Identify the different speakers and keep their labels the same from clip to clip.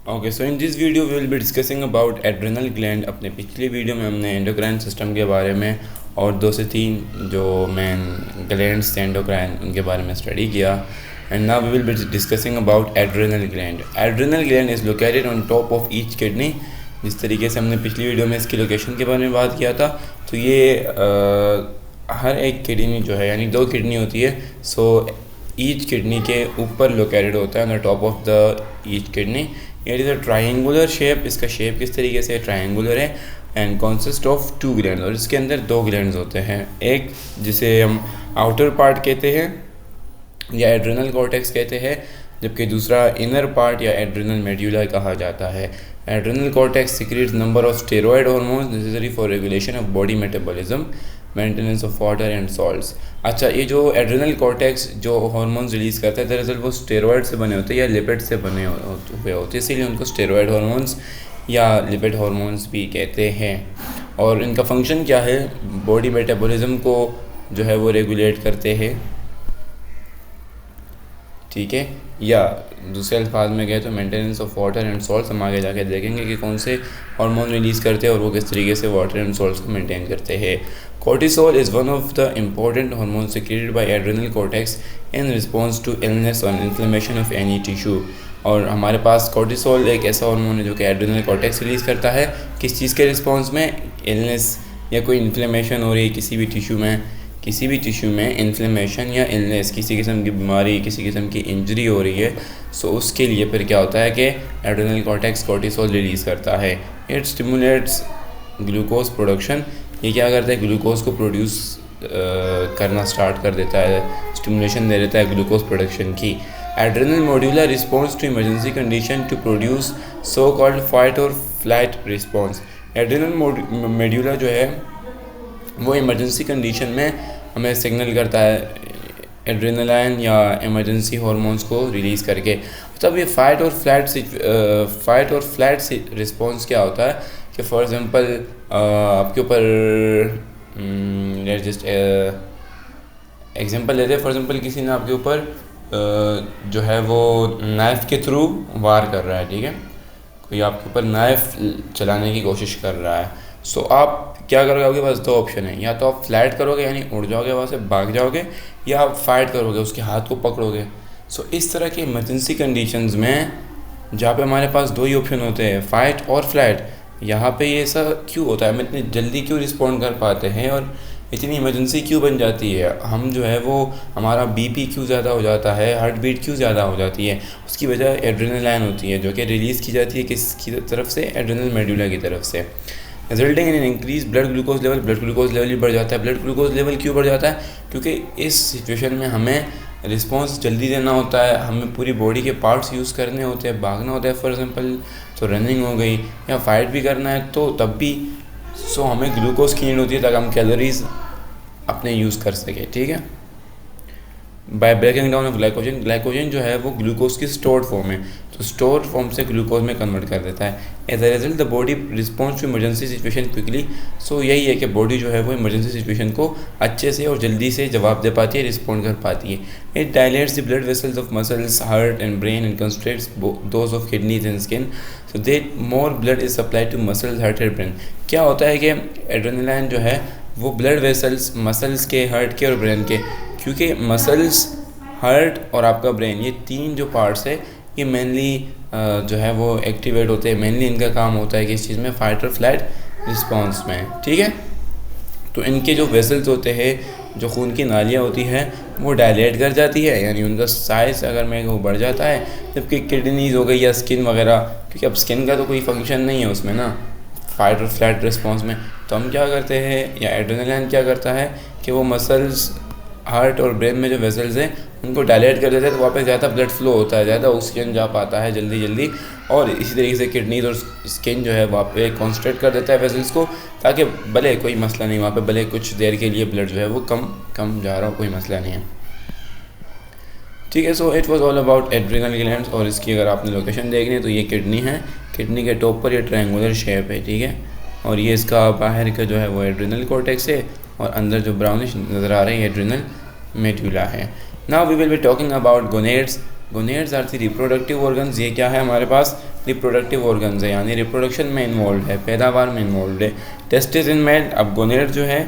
Speaker 1: Okay, so in this video we will be discussing about adrenal gland. अपने पिछले video में हमने endocrine system के बारे में और 2 से 3 जो मेन ग्लैंड्स थे एंडोक्राइन उनके बारे में स्टडी किया। And now we will be discussing about adrenal gland. Adrenal gland is located on top of each kidney. जिस तरीके से हमने पिछली वीडियो में इसकी लोकेशन के बारे में बात किया था, तो ये हर एक किडनी जो है, यानी 2 किडनी होती है, सो ईच किडनी के ऊपर लोकेटेड होता है, on the top of the each kidney. It is a triangular shape. इसका शेप किस तरीके से ट्राइंगुलर है एंड कॉन्सिस्ट ऑफ 2 ग्लैंड, और इसके अंदर 2 ग्लैंड्स होते हैं। एक जिसे हम आउटर पार्ट कहते हैं या एड्रिनल कॉर्टेक्स कहते हैं, जबकि दूसरा इनर पार्ट या एड्रिनल मेड्यूला कहा जाता है। Adrenal cortex secretes number of steroid hormones necessary for regulation of body metabolism, maintenance of water and salts. अच्छा, ये जो एड्रिनल कॉर्टेक्स जो हार्मोन्स रिलीज़ करता है, दरअसल वो स्टेरॉयड से बने होते हैं या लिपिड से बने हुए होते हैं, इसीलिए उनको स्टेरॉयड हार्मोन्स या लिपिड हार्मोन्स भी कहते हैं। और इनका फंक्शन क्या है? बॉडी मेटाबॉलिज्म को जो है वो रेगुलेट करते हैं, ठीक है। या दूसरे अल्फाज में गए तो maintenance of water and salts. हम आगे जाके देखेंगे कि कौन से हार्मोन रिलीज़ करते हैं और वो किस तरीके से वाटर एंड सॉल्ट्स को मेंटेन करते हैं। Cortisol is one of the important hormone secreted by adrenal cortex in response to illness और इन्फ्लेमेशन ऑफ एनी टिश्यू। और हमारे पास कोर्टिसोल एक ऐसा हार्मोन है जो कि एड्रिनल कॉर्टेक्स रिलीज़ करता है, किस चीज़ के रिस्पॉन्स में? इलनेस या कोई इन्फ्लेमेशन हो रही है किसी भी टिश्यू में इन्फ्लेमेशन या इलनेस, किसी किस्म की बीमारी, किसी किस्म की इंजरी हो रही है, सो उसके लिए फिर क्या होता है कि एड्रिनल कॉर्टेक्स कोर्टिसोल रिलीज़ करता है। It stimulates glucose production. ये क्या करता है? ग्लूकोज को प्रोड्यूस करना स्टार्ट कर देता है, स्टिमुलेशन दे देता है ग्लूकोज प्रोडक्शन की। Adrenal medulla response to emergency condition to produce so called fight और फ्लाइट रिस्पॉन्स। एड्रिनल मेडुला जो है वो इमरजेंसी कंडीशन में हमें सिग्नल करता है एड्रेनालाइन या इमरजेंसी हार्मोन्स को रिलीज़ करके। तब ये फाइट और फ्लाइट रिस्पॉन्स क्या होता है कि फॉर एग्जांपल आपके ऊपर जस्ट एग्जांपल लेते हैं। फॉर एग्जांपल किसी ने आपके ऊपर जो है वो नाइफ़ के थ्रू वार कर रहा है, ठीक है, कोई आपके ऊपर नाइफ़ चलाने की कोशिश कर रहा है। सो आप क्या करोगे? आपके पास 2 ऑप्शन है, या तो आप फ्लैट करोगे यानी उड़ जाओगे, वहाँ से भाग जाओगे, या आप फाइट करोगे, उसके हाथ को पकड़ोगे। सो इस तरह की इमरजेंसी कंडीशंस में जहाँ पे हमारे पास 2 ही ऑप्शन होते हैं, फाइट और फ्लैट, यहाँ पे ये ऐसा क्यों होता है? हम इतनी जल्दी क्यों रिस्पॉन्ड कर पाते हैं और इतनी इमरजेंसी क्यों बन जाती है? हम जो है वो हमारा बीपी क्यों ज़्यादा हो जाता है, हार्ट बीट क्यों ज़्यादा हो जाती है? उसकी वजह एड्रेनालाइन होती है, जो कि रिलीज़ की जाती है किसकी तरफ से? एड्रेनल मेडुला की तरफ से, resulting in increase blood glucose level. Blood glucose level भी बढ़ जाता है। ब्लड ग्लूकोज लेवल क्यों बढ़ जाता है? क्योंकि इस सिचुएशन में हमें रिस्पॉन्स जल्दी देना होता है, हमें पूरी बॉडी के पार्ट्स यूज़ करने होते हैं, भागना होता है फॉर एग्जांपल, तो रनिंग हो गई, या फाइट भी करना है तो तब भी सो हमें ग्लूकोज की नीड होती है ताकि हम कैलोरीज अपने यूज़ कर सकें, ठीक है। By breaking down of glycogen जो है वो ग्लूकोज की स्टोर्ड फॉर्म है, तो स्टोर्ड फॉर्म से ग्लूकोज में कन्वर्ट कर देता है। As a result the body response to emergency situation quickly. So यही है कि बॉडी जो है वो इमरजेंसी सिचुएशन को अच्छे से और जल्दी से जवाब दे पाती है, रिस्पॉन्ड कर पाती है। It dilates the blood vessels of muscles, heart and brain and constricts those of kidneys and skin, so that more blood is supplied to muscles, heart and brain. क्या होता है कि एड्रेनालाइन जो है वो ब्लड वेसल्स, मसल्स के, heart के और ब्रेन के, क्योंकि मसल्स, हार्ट और आपका ब्रेन, ये 3 जो पार्ट्स है ये मेनली जो है वो एक्टिवेट होते हैं। मेनली इनका काम होता है कि इस चीज़ में फाइट और फ्लाइट रिस्पॉन्स में, ठीक है। तो इनके जो वेसल्स होते हैं, जो खून की नालियाँ होती हैं, वो डायलेट कर जाती है, यानी उनका साइज़ अगर मैं वो बढ़ जाता है। जबकि किडनीज हो गई या स्किन वगैरह, क्योंकि अब स्किन का तो कोई फंक्शन नहीं है उसमें ना, फाइट और फ्लाइट रिस्पॉन्स में, तो हम क्या करते हैं या एड्रेनालाइन क्या करता है कि वो मसल्स, हार्ट और ब्रेन में जो वेसल्स हैं उनको डायलेट कर देता है, तो वहाँ पे ज़्यादा ब्लड फ्लो होता है, ज़्यादा ऑक्सीजन जा पाता है जल्दी, और इसी तरीके से किडनीज और स्किन जो है वहाँ पे कॉन्सन्ट्रेट कर देता है वेसल्स को, ताकि भले कोई मसला नहीं, वहाँ पे भले कुछ देर के लिए ब्लड जो है वो कम जा रहा हो, कोई मसला नहीं है, ठीक है। So it was all about adrenal glands. और इसकी अगर आपने लोकेशन देखनी है तो ये किडनी है, किडनी के टॉप पर ये ट्रायंगुलर शेप है, ठीक है। और ये इसका बाहर का जो है वो एड्रिनल कॉर्टेक्स है, और अंदर जो ब्राउनिश नज़र आ रहे हैं एड्रिनल मेडुला है। Now we will be talking about gonads. Gonads are the reproductive organs. ये क्या है हमारे पास, रिप्रोडक्टिव ऑर्गन्स है, यानी रिप्रोडक्शन में इन्वॉल्व है, पैदावार में इन्वॉल्व है। टेस्टिस इन मेल, अब गोनेड जो है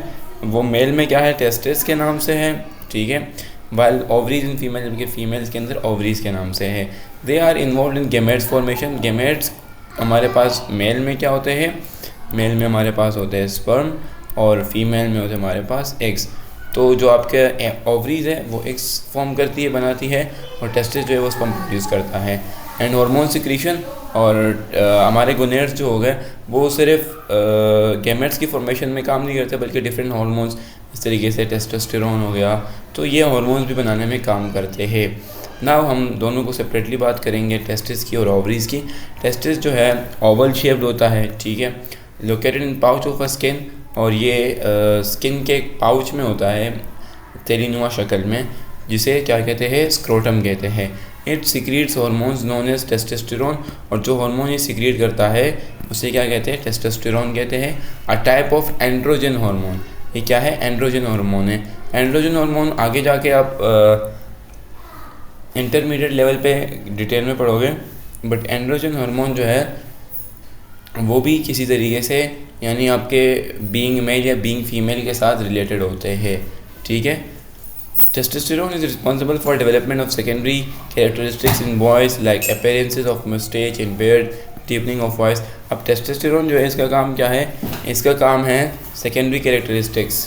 Speaker 1: वो मेल में क्या है, टेस्टिस के नाम से है, ठीक है, वाइल ओवरीज इन फीमेल, जबकि फीमेल्स के अंदर ओवरीज के नाम से है। They are involve in gametes formation. Gametes हमारे पास मेल में क्या होते हैं, मेल में हमारे पास होते हैं स्पर्म और फीमेल में होते हैं हमारे पास एग्स। तो जो आपके ओवरीज है वो एग्स फॉर्म करती है, बनाती है, और टेस्टिस जो है वो स्पर्म प्रोड्यूस करता है। एंड हार्मोन सिक्रीशन, और हमारे गोनेड्स जो हो गए वो सिर्फ गैमेट्स की फॉर्मेशन में काम नहीं करते, बल्कि डिफरेंट हार्मोन्स, इस तरीके से टेस्टोस्टेरोन हो गया, तो ये हार्मोन्स भी बनाने में काम करते हैं। नाउ हम दोनों को सेपरेटली बात करेंगे, टेस्टिस की और ओवरीज की। टेस्टिस जो है ओवल शेप्ड होता है, ठीक है, located in pouch of a skin, और ये स्किन के पाउच में होता है तेलीनुमा शक्ल में, जिसे क्या कहते हैं, स्क्रोटम कहते हैं। It secretes hormones known as testosterone, और जो हार्मोन ये सिक्रीट करता है उसे क्या कहते हैं, टेस्टोस्टेरोन कहते हैं। A type of androgen hormone, ये क्या है, एंड्रोजन हार्मोन है। एंड्रोजन हार्मोन आगे जाके आप इंटरमीडिएट लेवल पे डिटेल में पढ़ोगे, बट एंड्रोजन हार्मोन जो है वो भी किसी तरीके से यानी आपके बीइंग मेल या बीइंग फीमेल के साथ रिलेटेड होते हैं, ठीक है। Testosterone is responsible for development of secondary characteristics in boys like appearances of mustache and beard, deepening of voice। अब टेस्टोस्टेरोन जो है इसका काम क्या है, इसका काम है सेकेंडरी कैरेक्टरिस्टिक्स,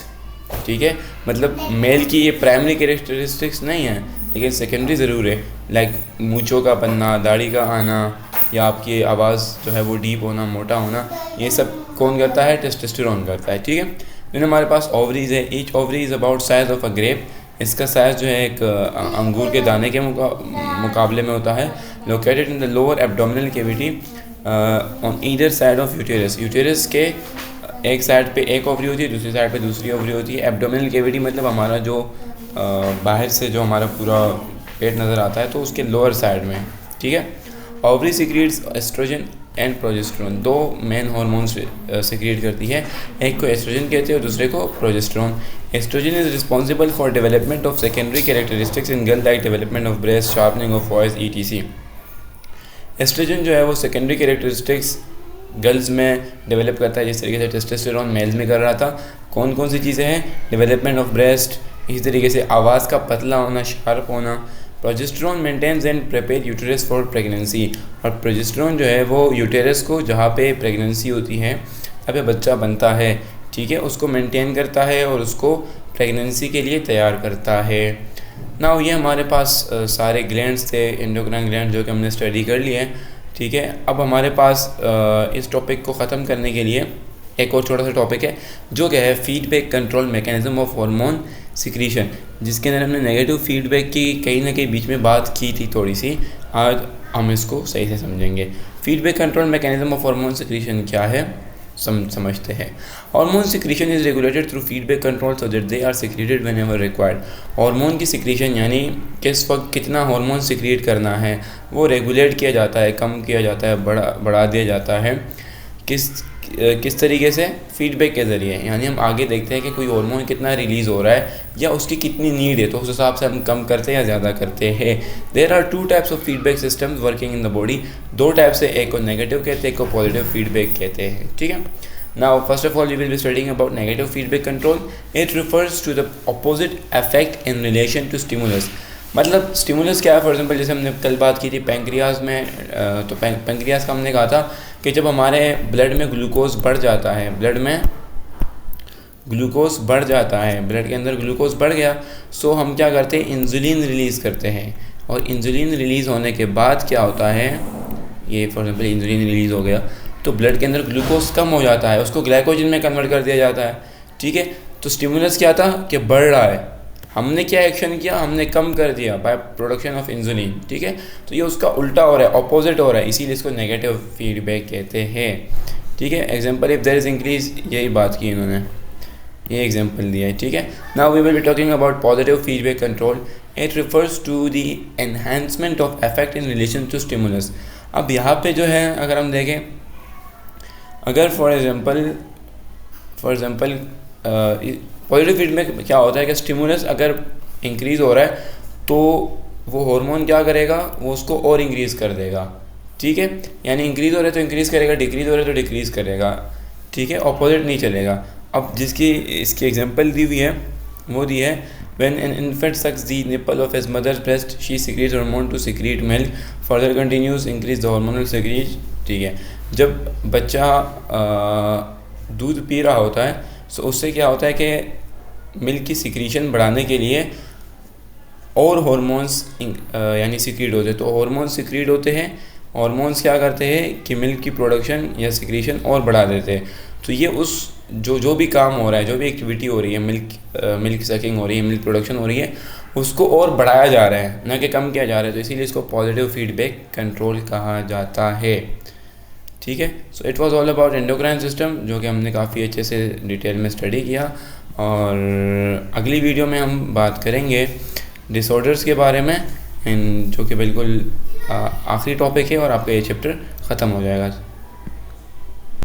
Speaker 1: ठीक है, मतलब मेल की ये प्राइमरी कैरेक्टरिस्टिक्स नहीं है, लेकिन सेकेंडरी ज़रूर है, लाइक मूंछों का बनना, दाढ़ी का आना, या आपकी आवाज़ जो है वो डीप होना, मोटा होना, ये सब कौन करता है, टेस्टोस्टेरोन करता है, ठीक है। फिर हमारे पास ओवरीज है। Each ovary is about size of a grape, इसका साइज़ जो है एक अंगूर के दाने के मुकाबले में होता है। Located in the lower abdominal cavity on either side of uterus, uterus के एक साइड पे एक ओवरी होती है, दूसरी साइड पे दूसरी ओवरी होती है। एब्डोमिनल कैविटी मतलब हमारा जो बाहर से जो हमारा पूरा पेट नज़र आता है, तो उसके लोअर साइड में, ठीक है। Ovary secretes estrogen and progesterone, दो मेन हार्मोन्स सिक्रीट करती है, एक को एस्ट्रोजन कहते हैं और दूसरे को progesterone. Estrogen is responsible for development of secondary characteristics in girl like development of breast, sharpening of voice, etc. Estrogen जो है वो सेकेंडरी कैरेक्टरिस्टिक्स गर्ल्स में डेवलप करता है, जिस तरीके से टेस्टोस्टेरोन मेल्स में कर रहा था। कौन कौन सी चीज़ें हैं, डेवलपमेंट ऑफ ब्रेस्ट, इसी तरीके से आवाज़ का पतला होना, शार्प होना। Progesterone maintains and prepare uterus for pregnancy, और प्रोजेस्टेरोन जो है वो यूटेरस को, जहाँ पे प्रेगनेंसी होती है, जहाँ पे बच्चा बनता है, ठीक है, उसको मेंटेन करता है और उसको प्रेगनेंसी के लिए तैयार करता है। नाउ ये हमारे पास सारे ग्लैंड्स थे, एंडोक्राइन ग्लैंड, जो कि हमने स्टडी कर लिए हैं, ठीक है। अब हमारे पास इस टॉपिक को ख़त्म करने के लिए एक और छोटा सा टॉपिक है, जो क्या है, feedback control mechanism of hormone secretion, जिसके अंदर हमने नेगेटिव फीडबैक की कहीं ना कहीं बीच में बात की थी थोड़ी सी। आज हम इसको सही से समझेंगे। Feedback control mechanism of hormone secretion क्या है, समझते हैं। Hormone secretion is regulated through feedback control so that they are secreted whenever required. Hormone की सिक्रीशन यानी किस वक्त कितना हार्मोन सिक्रीट करना है वो रेगुलेट किया जाता है, कम किया जाता है, बढ़ा दिया जाता है। किस तरीके से, फीडबैक के ज़रिए, यानी हम आगे देखते हैं कि कोई हार्मोन कितना रिलीज़ हो रहा है या उसकी कितनी नीड है, तो उस हिसाब से हम कम करते हैं या ज़्यादा करते हैं। There are two types of feedback systems working in the body, दो टाइप से, एक को नेगेटिव कहते हैं, एक को पॉजिटिव फीडबैक कहते हैं, ठीक है। Now first of all we will be studying about negative feedback control. It refers to the opposite effect in relation to stimulus. मतलब स्टिमुलस क्या है, फॉर एग्जांपल जैसे हमने कल बात की थी पैंक्रियाज में, तो पैंक्रियाज का हमने कहा था कि जब हमारे ब्लड में ग्लूकोज बढ़ जाता है, ब्लड में ग्लूकोज बढ़ जाता है, ब्लड के अंदर ग्लूकोज बढ़ गया, सो हम क्या करते हैं, इंसुलिन रिलीज़ करते हैं, और इंसुलिन रिलीज़ होने के बाद क्या होता है, ये फॉर एग्जांपल इंसुलिन रिलीज़ हो गया तो ब्लड के अंदर ग्लूकोज कम हो जाता है, उसको ग्लाइकोजन में कन्वर्ट कर दिया जाता है, ठीक है। तो स्टिमुलस क्या था कि बढ़ रहा है, हमने क्या एक्शन किया, हमने कम कर दिया बाय प्रोडक्शन ऑफ इंसुलिन, ठीक है। तो ये उसका उल्टा हो रहा है, ऑपोजिट हो रहा है, इसीलिए इसको नेगेटिव फीडबैक कहते हैं, ठीक है। Example if there is increase, यही बात की इन्होंने, ये एग्जांपल दिया है, ठीक है। Now we will be talking about positive feedback control. It refers to the enhancement of effect in relation to stimulus. अब यहाँ पे जो है अगर हम देखें, अगर फॉर एग्जांपल पॉजिटिव फीडबैक क्या होता है कि स्टिमुलस अगर इंक्रीज़ हो रहा है तो वो हार्मोन क्या करेगा, वो उसको और इंक्रीज़ कर देगा, ठीक है। यानी इंक्रीज़ हो रहा है तो इंक्रीज़ करेगा, डिक्रीज़ हो रहा है तो डिक्रीज़ करेगा, ठीक है, ऑपोजिट नहीं चलेगा। अब जिसकी इसकी एग्जांपल दी हुई है वो दी है, when an infant sucks the nipple of his mother's breast she secretes hormone to secrete milk further continues increase the hormonal secret, ठीक है। जब बच्चा दूध पी रहा होता है तो उससे क्या होता है कि मिल्क की सिक्रीशन बढ़ाने के लिए और हॉर्मोन्स यानी सिक्रीट होते हैं। तो हॉर्मोन्स सिक्रीट होते हैं, हॉर्मोन्स क्या करते हैं कि मिल्क की प्रोडक्शन या सिक्रीशन और बढ़ा देते हैं। तो ये उस जो भी काम हो रहा है, जो भी एक्टिविटी हो रही है, मिल्क सकिंग हो रही है, मिल्क प्रोडक्शन हो रही है, उसको और बढ़ाया जा रहा है, ना कि कम किया जा रहा है। तो इसीलिए इसको पॉजिटिव फीडबैक कंट्रोल कहा जाता है, ठीक है। So it was all about endocrine system, जो कि हमने काफ़ी अच्छे से डिटेल में स्टडी किया। और अगली वीडियो में हम बात करेंगे डिसऑर्डर्स के बारे में, जो कि बिल्कुल आखिरी टॉपिक है और आपका ये चैप्टर ख़त्म हो जाएगा।